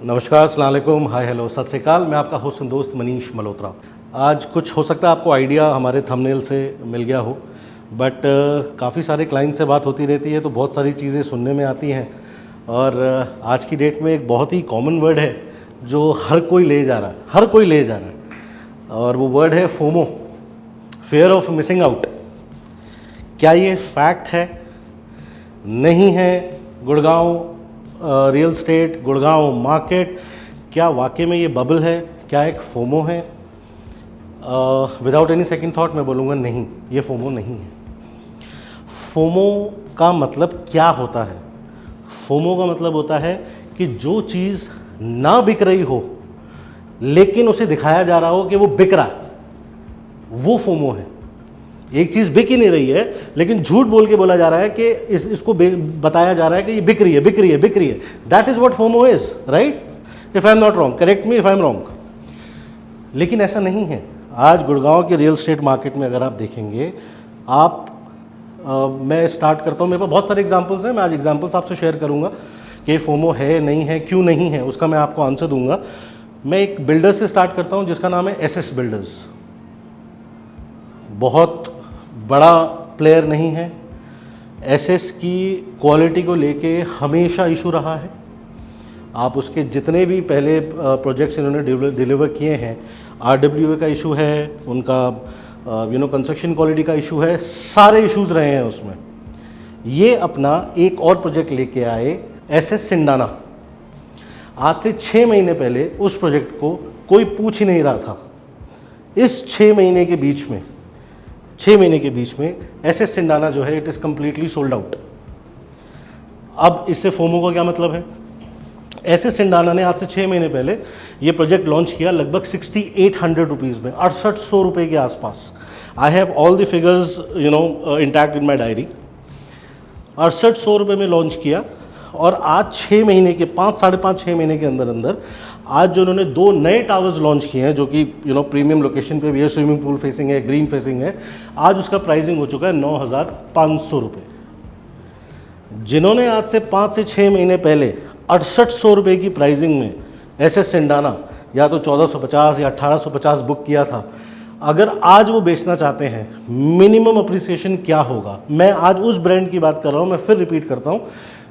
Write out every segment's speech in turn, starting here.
नमस्कार, अस्सलाम वालेकुम, हाय हेलो, सत श्री अकाल। मैं आपका होस्ट दोस्त मनीष मल्होत्रा। आज कुछ हो सकता है आपको आइडिया हमारे थंबनेल से मिल गया हो, बट काफ़ी सारे क्लाइंट से बात होती रहती है तो बहुत सारी चीज़ें सुनने में आती हैं। और आज की डेट में एक बहुत ही कॉमन वर्ड है जो हर कोई ले जा रहा है, और वो वर्ड है FOMO, fear of missing out. क्या ये फैक्ट है? नहीं है? Gurgaon real estate, Gurgaon market, क्या वाकई में ये बबल है? क्या एक फोमो है? विदाउट एनी सेकंड थॉट मैं बोलूँगा नहीं, ये फोमो नहीं है। फोमो का मतलब क्या होता है? फोमो का मतलब होता है कि जो चीज़ ना बिक रही हो लेकिन उसे दिखाया जा रहा हो कि वो बिक रहा है, वो फोमो है। एक चीज़ बिक ही नहीं रही है लेकिन झूठ बोल के बोला जा रहा है कि इसको बताया जा रहा है कि ये बिक रही है। That is what FOMO is, right? If I am not wrong, correct me if I am wrong. लेकिन ऐसा नहीं है। आज गुड़गांव के रियल एस्टेट मार्केट में अगर आप देखेंगे, मैं स्टार्ट करता हूँ, मेरे पास बहुत सारे एग्जाम्पल्स हैं। मैं आज एग्जाम्पल्स आपसे शेयर करूँगा कि फोमो है नहीं है, क्यों नहीं है, उसका मैं आपको आंसर दूंगा। मैं एक बिल्डर से स्टार्ट करता हूँ जिसका नाम है एसएस बिल्डर्स। बहुत बड़ा प्लेयर नहीं है। एसएस की क्वालिटी को लेके हमेशा इशू रहा है। आप उसके जितने भी पहले प्रोजेक्ट्स इन्होंने डिलीवर किए हैं, आरडब्ल्यूए का इशू है, उनका कंस्ट्रक्शन क्वालिटी का इशू है, सारे इश्यूज रहे हैं उसमें। ये अपना एक और प्रोजेक्ट लेके आए, एसएस सिंडाना। आज से 6 महीने पहले उस प्रोजेक्ट को कोई पूछ ही नहीं रहा था। इस 6 महीने के बीच में एसएस सिंडाना जो है, it is completely sold out. अब इससे फोमो का क्या मतलब है? एसएस सिंडाना ने आज से 6 महीने पहले ये प्रोजेक्ट लॉन्च किया लगभग 6800 रुपीज़ में, 6800 रुपये के आसपास। आई have all the figures intact in my diary. 6800 रुपये में लॉन्च किया, और आज 6 महीने के 5-6.5 महीने के अंदर आज जो उन्होंने 2 नए टावर्स लॉन्च किए हैं, जो कि प्रीमियम लोकेशन पे भी है, स्विमिंग पूल फेसिंग है, ग्रीन फेसिंग है, आज उसका प्राइसिंग हो चुका है 9500 रुपये। जिन्होंने आज से 5 से 6 महीने पहले 6800 रुपये की प्राइसिंग में एसएस सिंडाना या तो 1450 या 1850 बुक किया था, अगर आज वो बेचना चाहते हैं, मिनिमम अप्रिसिएशन क्या होगा? मैं आज उस ब्रांड की बात कर रहा हूँ, मैं फिर रिपीट करता हूँ,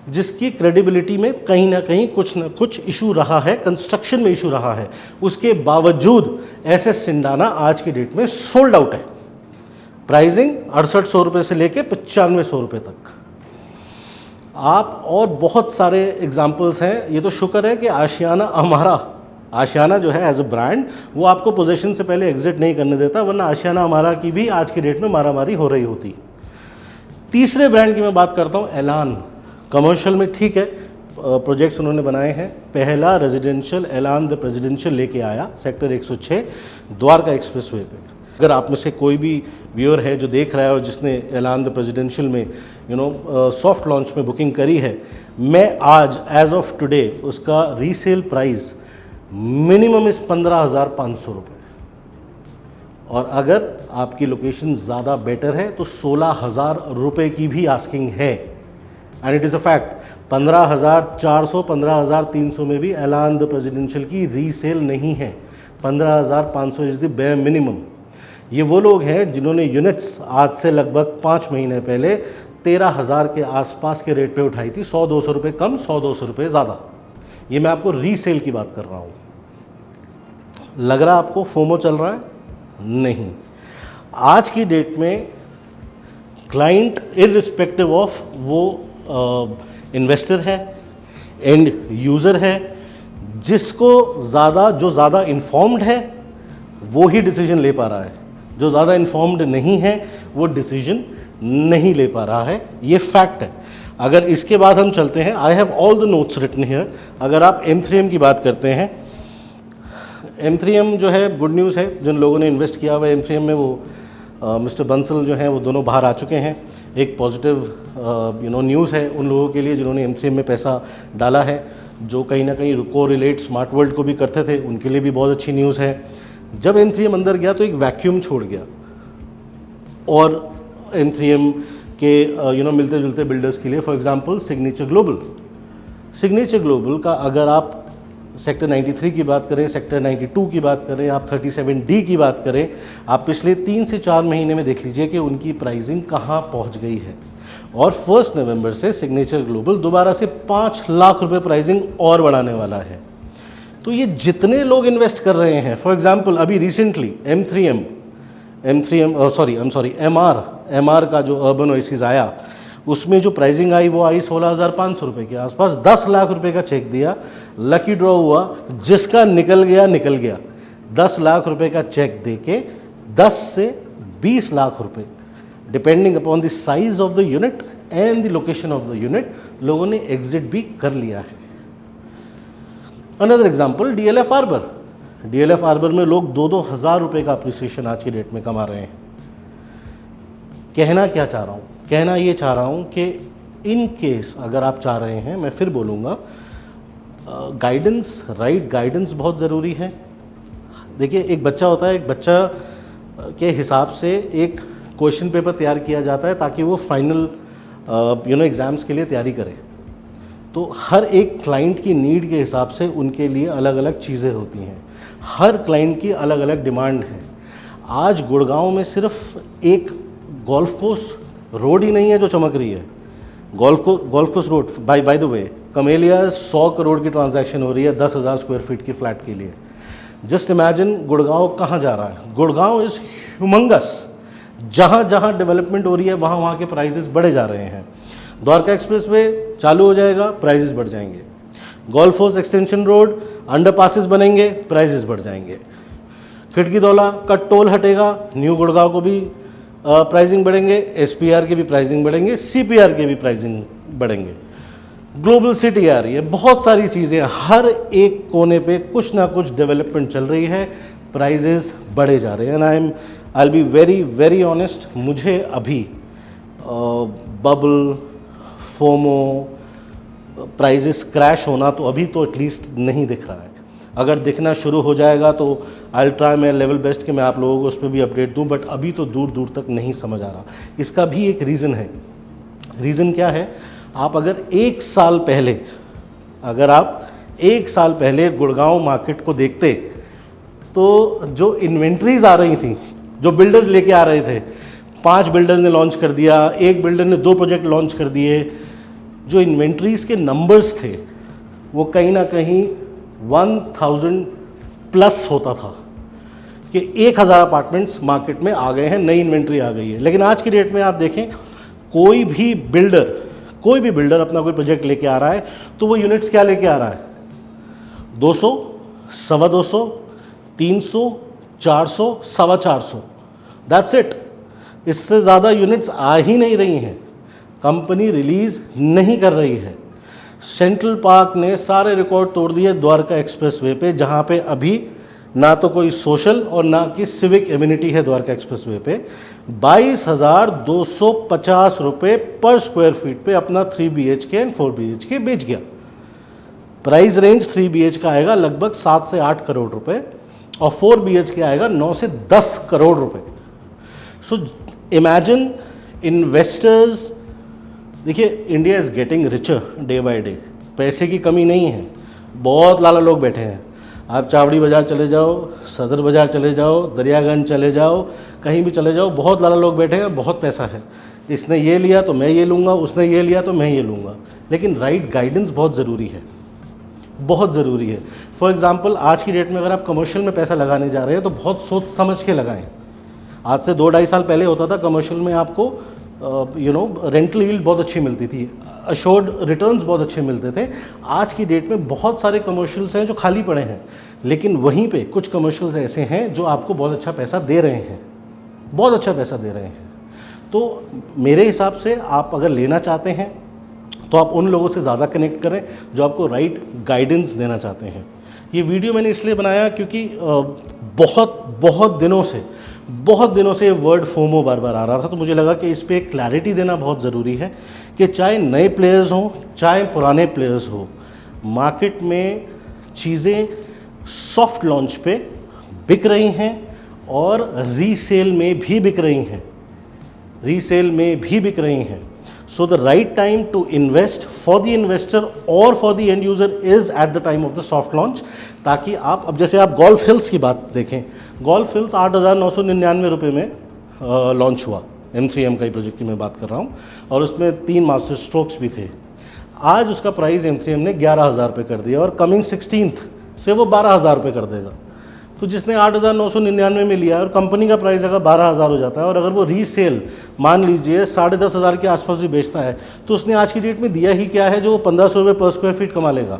जिसकी क्रेडिबिलिटी में कहीं ना कहीं कुछ ना कुछ इशू रहा है, कंस्ट्रक्शन में इशू रहा है। उसके बावजूद एसएस सिंडाना आज की डेट में सोल्ड आउट है। प्राइसिंग 6800 रुपये से लेके 9500 रुपये तक। आप और बहुत सारे एग्जाम्पल्स हैं। ये तो शुक्र है कि आशियाना जो है एज अ ब्रांड, वो आपको पोजीशन से पहले एग्जिट नहीं करने देता, वरना आशियाना अमारा की भी आज की डेट में मारामारी हो रही होती। तीसरे ब्रांड की मैं बात करता हूँ, एलान। कमर्शियल में ठीक है, प्रोजेक्ट्स उन्होंने बनाए हैं। पहला रेजिडेंशियल एलान द प्रेसिडेंशियल लेके आया सेक्टर 106 द्वारका एक्सप्रेसवे पे। अगर आप में से कोई भी व्यूअर है जो देख रहा है और जिसने एलान द प्रेसिडेंशियल में सॉफ्ट लॉन्च में बुकिंग करी है, मैं आज एज ऑफ टुडे उसका रीसेल प्राइस मिनिमम इस 15,500 रुपये, और अगर आपकी लोकेशन ज़्यादा बेटर है तो 16,000 रुपये की भी आस्किंग है। And it is a fact. 15,400 15,300 में भी एलान द प्रेसिडेंशियल की रीसेल नहीं है। 15,500 इज़ द बेयर मिनिमम। ये वो लोग हैं जिन्होंने यूनिट्स आज से लगभग 5 महीने पहले 13,000 के आसपास के रेट पे उठाई थी। 100-200 रुपये कम, 100-200 रुपये ज़्यादा। ये मैं आपको रीसेल की बात कर रहा हूँ। लग रहा आपको फोमो चल रहा है? नहीं। आज की डेट में क्लाइंट इररिस्पेक्टिव ऑफ वो इन्वेस्टर है, एंड यूज़र है, जो ज़्यादा इन्फॉर्म्ड है वो ही डिसीजन ले पा रहा है। जो ज़्यादा इन्फॉर्म्ड नहीं है वो डिसीजन नहीं ले पा रहा है। ये फैक्ट है। अगर इसके बाद हम चलते हैं, I have all the notes written here. अगर आप M3M की बात करते हैं, M3M जो है गुड न्यूज़ है। जिन लोगों ने इन्वेस्ट किया हुआ है M3M में, वो मिस्टर बंसल जो हैं वो दोनों बाहर आ चुके हैं। एक पॉजिटिव न्यूज़ है उन लोगों के लिए जिन्होंने M3M में पैसा डाला है, जो कहीं ना कहीं को रिलेट स्मार्ट वर्ल्ड को भी करते थे, उनके लिए भी बहुत अच्छी न्यूज़ है। जब M3M अंदर गया तो एक वैक्यूम छोड़ गया, और M3M के मिलते जुलते बिल्डर्स के लिए, फॉर एग्जांपल सिग्नेचर ग्लोबल का अगर आप सेक्टर 93 की बात करें, सेक्टर 92 की बात करें, आप 37D की बात करें, आप पिछले 3 से 4 महीने में देख लीजिए कि उनकी प्राइसिंग कहाँ पहुँच गई है। और 1 नवंबर से सिग्नेचर ग्लोबल दोबारा से 5 लाख रुपए प्राइसिंग और बढ़ाने वाला है। तो ये जितने लोग इन्वेस्ट कर रहे हैं, फॉर एग्जांपल अभी रिसेंटली MR का जो अर्बन ओएसिस आया, उसमें जो प्राइसिंग आई वो आई 16,500 रुपये के आसपास। 10 लाख रुपए का चेक दिया, लकी ड्रॉ हुआ, जिसका निकल गया। 10 लाख रुपए का चेक देके 10 से 20 लाख रुपए depending upon the size of the unit and the location of the unit लोगों ने एग्जिट भी कर लिया है। अनदर एग्जाम्पल DLF आर्बर में लोग 2-2 हज़ार रुपये का अप्रिसिएशन आज की डेट में कमा रहे हैं। कहना क्या चाह रहा हूँ? कहना ये चाह रहा हूँ कि इन केस अगर आप चाह रहे हैं, मैं फिर बोलूँगा, गाइडेंस, राइट गाइडेंस बहुत ज़रूरी है। देखिए, एक बच्चा होता है, एक बच्चा के हिसाब से एक क्वेश्चन पेपर तैयार किया जाता है ताकि वो फाइनल एग्ज़ाम्स के लिए तैयारी करे। तो हर एक क्लाइंट की नीड के हिसाब से उनके लिए अलग अलग चीज़ें होती हैं, हर क्लाइंट की अलग अलग डिमांड है। आज गुड़गांव में सिर्फ एक गोल्फ कोर्स रोड ही नहीं है जो चमक रही है। Golf course road, by the way, camellia 100 crore की ट्रांजैक्शन हो रही है 10,000 स्क्वायर फीट की फ्लैट के लिए। जस्ट इमेजिन गुड़गांव कहाँ जा रहा है। Gurgaon is humongous. जहाँ जहाँ डेवलपमेंट हो रही है वहाँ वहाँ के प्राइजेस बढ़े जा रहे हैं। द्वारका एक्सप्रेसवे चालू हो जाएगा, प्राइजेस बढ़ जाएंगे। Golf course extension road, underpasses बनेंगे, प्राइजेस बढ़ जाएंगे। खिड़की दौला का टोल हटेगा, न्यू गुड़गांव को भी प्राइसिंग बढ़ेंगे, SPR के भी प्राइसिंग बढ़ेंगे, CPR के भी प्राइसिंग बढ़ेंगे। ग्लोबल सिटी आ रही है, बहुत सारी चीज़ें, हर एक कोने पे कुछ ना कुछ डेवलपमेंट चल रही है, प्राइजेस बढ़े जा रहे हैं। And I will be very very honest, मुझे अभी बबल, फोमो, प्राइजेस क्रैश होना तो अभी तो एटलीस्ट नहीं दिख रहा है। अगर दिखना शुरू हो जाएगा तो I will try my level best कि मैं आप लोगों को उस पर भी अपडेट दूं, बट अभी तो दूर दूर तक नहीं समझ आ रहा। इसका भी एक रीज़न है। रीज़न क्या है? आप अगर एक साल पहले गुड़गांव मार्केट को देखते तो जो इन्वेंट्रीज आ रही थी, जो बिल्डर्स लेके आ रहे थे, 5 बिल्डर्स ने लॉन्च कर दिया, एक बिल्डर ने 2 प्रोजेक्ट लॉन्च कर दिए, जो इन्वेंट्रीज के नंबर्स थे वो कहीं ना कहीं 1000 प्लस होता था कि 1000 अपार्टमेंट्स मार्केट में आ गए हैं, नई इन्वेंट्री आ गई है। लेकिन आज की डेट में आप देखें, कोई भी बिल्डर अपना कोई प्रोजेक्ट लेके आ रहा है तो वो यूनिट्स क्या लेके आ रहा है? 200, 250, 300, 400, 450, दैट्स इट। इससे ज़्यादा यूनिट्स आ ही नहीं रही हैं, कंपनी रिलीज़ नहीं कर रही है। सेंट्रल पार्क ने सारे रिकॉर्ड तोड़ दिए द्वारका एक्सप्रेसवे पे, जहाँ पे अभी ना तो कोई सोशल और ना कि सिविक इम्यूनिटी है। द्वारका एक्सप्रेसवे पे 22,250 रुपये पर स्क्वायर फीट पे अपना 3 BHK एंड 4 BHK बेच गया। प्राइस रेंज 3 BHK आएगा लगभग 7 से 8 करोड़ रुपए और 4 BHK आएगा 9 से 10 करोड़ रुपए। सो इमेजिन इन्वेस्टर्स, देखिए India is getting richer day by day, पैसे की कमी नहीं है, बहुत लाला लोग बैठे हैं। आप चावड़ी बाज़ार चले जाओ, सदर बाज़ार चले जाओ, दरियागंज चले जाओ, कहीं भी चले जाओ, बहुत लाला लोग बैठे हैं, बहुत पैसा है। इसने ये लिया तो मैं ये लूँगा, उसने ये लिया तो मैं ये लूँगा। लेकिन राइट गाइडेंस बहुत ज़रूरी है, बहुत ज़रूरी है। फॉर एग्ज़ाम्पल, आज की डेट में अगर आप कमर्शियल में पैसा लगाने जा रहे हैं तो बहुत सोच समझ के लगाएं। आज से 2-2.5 साल पहले होता था कमर्शियल में आपको रेंटल यील्ड बहुत अच्छी मिलती थी, अश्योर्ड रिटर्न्स बहुत अच्छे मिलते थे। आज की डेट में बहुत सारे कमर्शियल्स हैं जो खाली पड़े हैं, लेकिन वहीं पे कुछ कमर्शियल्स ऐसे हैं जो आपको बहुत अच्छा पैसा दे रहे हैं, बहुत अच्छा पैसा दे रहे हैं। तो मेरे हिसाब से आप अगर लेना चाहते हैं तो आप उन लोगों से ज़्यादा कनेक्ट करें जो आपको राइट गाइडेंस देना चाहते हैं। ये वीडियो मैंने इसलिए बनाया क्योंकि बहुत दिनों से ये वर्ड फोमो बार बार आ रहा था, तो मुझे लगा कि इस पर क्लैरिटी देना बहुत ज़रूरी है कि चाहे नए प्लेयर्स हों चाहे पुराने प्लेयर्स हो, मार्केट में चीज़ें सॉफ्ट लॉन्च पे बिक रही हैं और रीसेल में भी बिक रही हैं, So the right time to invest for the investor or for the end user is at the time of the soft launch, ताकि आप, अब जैसे आप गोल्फ हिल्स की बात देखें, गोल्फ हिल्स 8,999 रुपये में लॉन्च हुआ, M3M का ही प्रोजेक्ट की मैं बात कर रहा हूँ, और उसमें 3 मास्टर स्ट्रोक्स भी थे। आज उसका प्राइस M3M ने 11,000 रुपये कर दिया और कमिंग 16th से वो 12,000 रुपये कर देगा। तो जिसने 8,999 में लिया और कंपनी का प्राइस अगर 12,000 हो जाता है, और अगर वो रीसेल मान लीजिए 10,500 के आसपास भी बेचता है, तो उसने आज की डेट में दिया ही क्या है जो वो 1,500 रुपये पर स्क्वायर फीट कमा लेगा।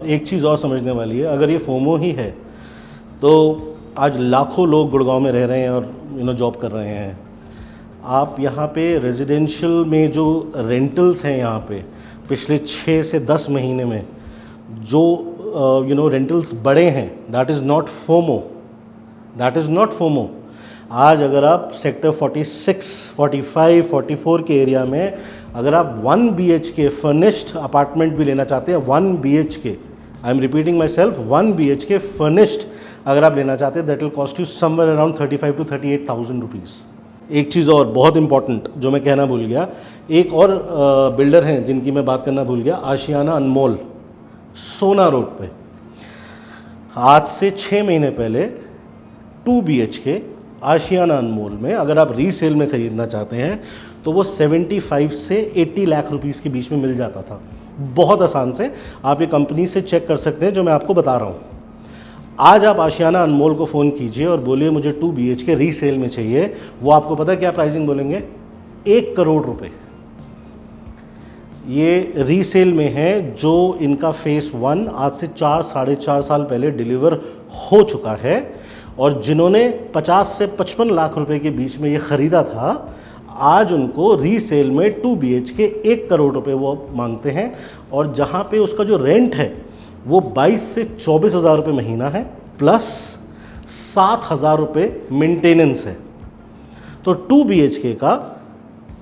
एक चीज़ और समझने वाली है, अगर ये फोमो ही है तो आज लाखों लोग गुड़गांव में रह रहे हैं और जॉब कर रहे हैं। आप यहाँ पे रेजिडेंशियल में जो रेंटल्स हैं यहाँ पे पिछले 6 से 10 महीने में जो रेंटल्स बढ़े हैं, that is not FOMO, that is not FOMO. आज अगर आप सेक्टर 46, 45, 44 के एरिया में अगर आप 1 BHK फर्निश्ड अपार्टमेंट भी लेना चाहते हैं, 1 BHK, I am repeating my self, 1 BHK furnished अगर आप लेना चाहते हैं, that will cost you somewhere around 35,000 to 38,000 rupees. एक चीज़ और बहुत इंपॉर्टेंट जो मैं कहना भूल गया, एक और बिल्डर हैं जिनकी मैं बात करना भूल गया, आशियाना अनमोल, सोना रोड पे। आज से 6 महीने पहले 2 BHK आशियाना अनमोल में अगर आप रीसेल में ख़रीदना चाहते हैं तो वो 75 से 80 लाख रुपीस के बीच में मिल जाता था, बहुत आसान से। आप ये कंपनी से चेक कर सकते हैं जो मैं आपको बता रहा हूँ। आज आप आशियाना अनमोल को फ़ोन कीजिए और बोलिए मुझे 2 BHK रीसेल में चाहिए, वो आपको पता है क्या प्राइसिंग बोलेंगे? 1 करोड़ रुपए। ये रीसेल में है जो इनका फेस 1 आज से 4-4.5 साल पहले डिलीवर हो चुका है, और जिन्होंने 50 से 55 लाख रुपए के बीच में ये ख़रीदा था, आज उनको रीसेल में 2 BHK 1 करोड़ रुपए वो मांगते हैं, और जहाँ पे उसका जो रेंट है वो 22 से 24,000 रुपये महीना है, प्लस 7,000 रुपये मेंटेनेंस है। तो 2 BHK का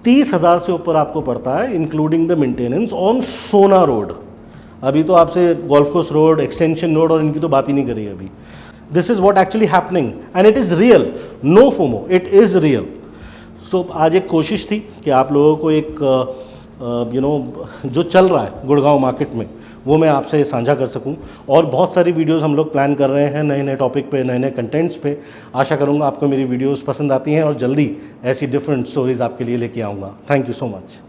30,000 से ऊपर आपको पड़ता है, including the maintenance, on Sohna road. अभी तो आपसे golf course road, extension road और इनकी तो बात ही नहीं करी अभी। This is what actually happening and it is real, no FOMO, it is real. So आज एक कोशिश थी कि आप लोगों को एक जो चल रहा है गुड़गांव मार्केट में वो मैं आपसे साझा कर सकूं, और बहुत सारी वीडियोस हम लोग प्लान कर रहे हैं नए नए टॉपिक पे, नए नए कंटेंट्स पे। आशा करूंगा आपको मेरी वीडियोस पसंद आती हैं और जल्दी ऐसी डिफरेंट स्टोरीज़ आपके लिए लेके आऊँगा। Thank you so much.